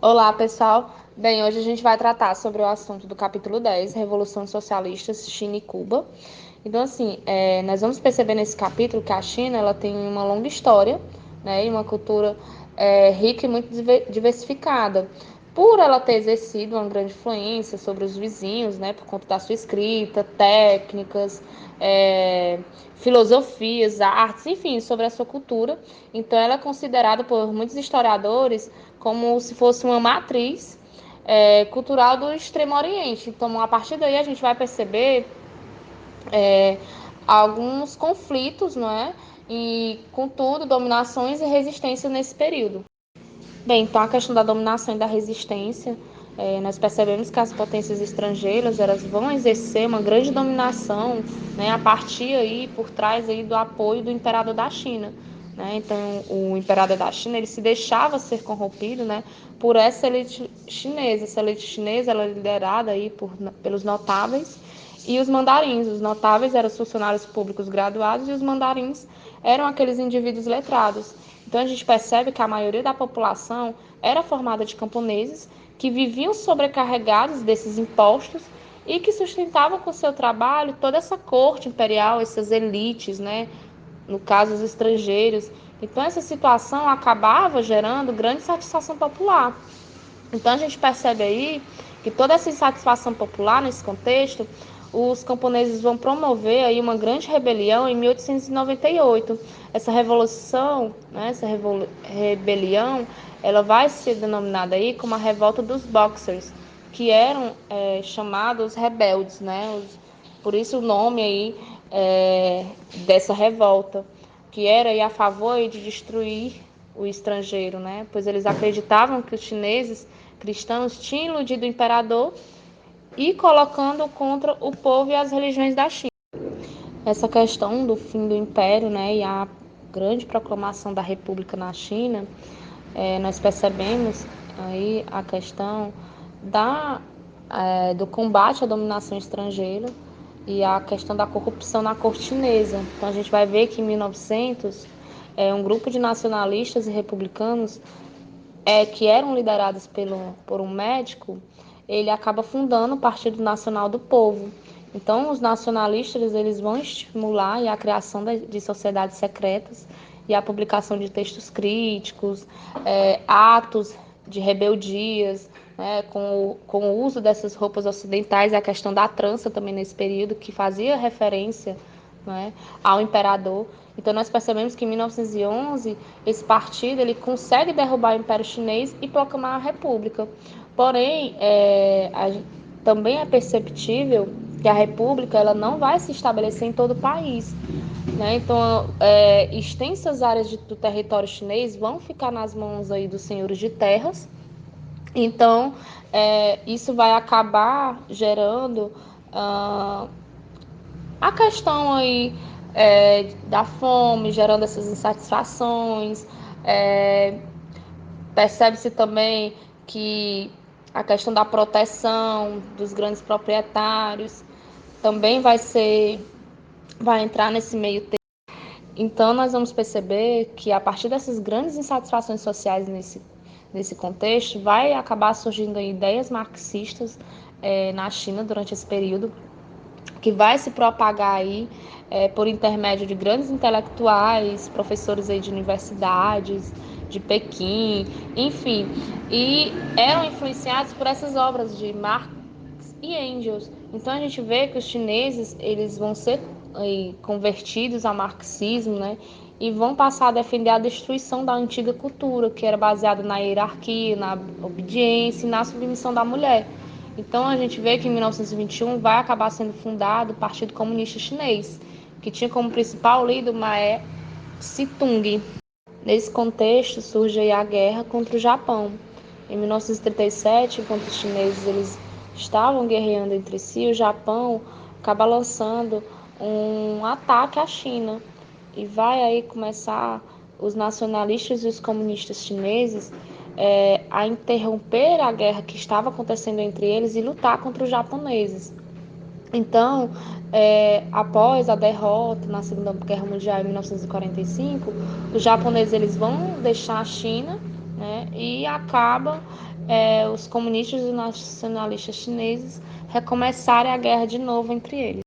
Olá, pessoal. Bem, hoje a gente vai tratar sobre o assunto do capítulo 10, Revoluções Socialistas, China e Cuba. Então, assim, nós vamos perceber nesse capítulo que a China ela tem uma longa história, né, e uma cultura rica e muito diversificada. Por ela ter exercido uma grande influência sobre os vizinhos, né, por conta da sua escrita, técnicas, filosofias, artes, enfim, sobre a sua cultura. Então, ela é considerada por muitos historiadores como se fosse uma matriz cultural do Extremo Oriente. Então, a partir daí, a gente vai perceber alguns conflitos, não é? E, contudo, dominações e resistências nesse período. Bem, então a questão da dominação e da resistência, nós percebemos que as potências estrangeiras elas vão exercer uma grande dominação, né, a partir aí por trás aí do apoio do imperador da China, né? Então o imperador da China ele se deixava ser corrompido, né, por essa elite chinesa. Essa elite chinesa ela é liderada aí pelos notáveis e os mandarins. Os notáveis eram os funcionários públicos graduados e os mandarins eram aqueles indivíduos letrados. Então a gente percebe que a maioria da população era formada de camponeses que viviam sobrecarregados desses impostos e que sustentavam com seu trabalho toda essa corte imperial, essas elites, né? No caso, os estrangeiros. Então essa situação acabava gerando grande satisfação popular. Então a gente percebe aí que toda essa insatisfação popular nesse contexto, os camponeses vão promover aí uma grande rebelião em 1898. Essa revolução, né, rebelião, ela vai ser denominada aí como a revolta dos Boxers, que eram chamados rebeldes, né? Por isso o nome aí dessa revolta, que era aí a favor de destruir o estrangeiro, né? Pois eles acreditavam que os chineses cristãos tinham iludido o imperador e colocando contra o povo e as religiões da China. Essa questão do fim do império, né, e a grande proclamação da república na China, nós percebemos aí a questão do combate à dominação estrangeira e a questão da corrupção na corte chinesa. Então a gente vai ver que em 1900 um grupo de nacionalistas e republicanos que eram liderados por um médico, ele acaba fundando o Partido Nacional do Povo. Então, os nacionalistas eles vão estimular a criação de sociedades secretas e a publicação de textos críticos, atos de rebeldias, né, com o uso dessas roupas ocidentais, e a questão da trança também nesse período, que fazia referência, né, ao imperador. Então nós percebemos que em 1911 esse partido ele consegue derrubar o Império Chinês e proclamar a República. Porém, também é perceptível que a República ela não vai se estabelecer em todo o país, né? Então, extensas áreas do território chinês vão ficar nas mãos aí dos senhores de terras. Então, isso vai acabar gerando a questão aí da fome, gerando essas insatisfações. Percebe-se também que a questão da proteção dos grandes proprietários também vai entrar nesse meio termo. Então, nós vamos perceber que a partir dessas grandes insatisfações sociais nesse contexto, vai acabar surgindo ideias marxistas na China durante esse período, que vai se propagar aí por intermédio de grandes intelectuais, professores aí de universidades, de Pequim, enfim, e eram influenciados por essas obras de Marx e Engels. Então a gente vê que os chineses eles vão ser aí, convertidos ao marxismo, né? E vão passar a defender a destruição da antiga cultura, que era baseada na hierarquia, na obediência e na submissão da mulher. Então a gente vê que em 1921 vai acabar sendo fundado o Partido Comunista Chinês, que tinha como principal líder Mao Tse-tung. Nesse contexto surge aí a guerra contra o Japão. Em 1937, enquanto os chineses eles estavam guerreando entre si, o Japão acaba lançando um ataque à China e vai aí começar os nacionalistas e os comunistas chineses a interromper a guerra que estava acontecendo entre eles e lutar contra os japoneses. Então, após a derrota na Segunda Guerra Mundial em 1945, os japoneses eles vão deixar a China, né, e acabam os comunistas e nacionalistas chineses recomeçarem a guerra de novo entre eles.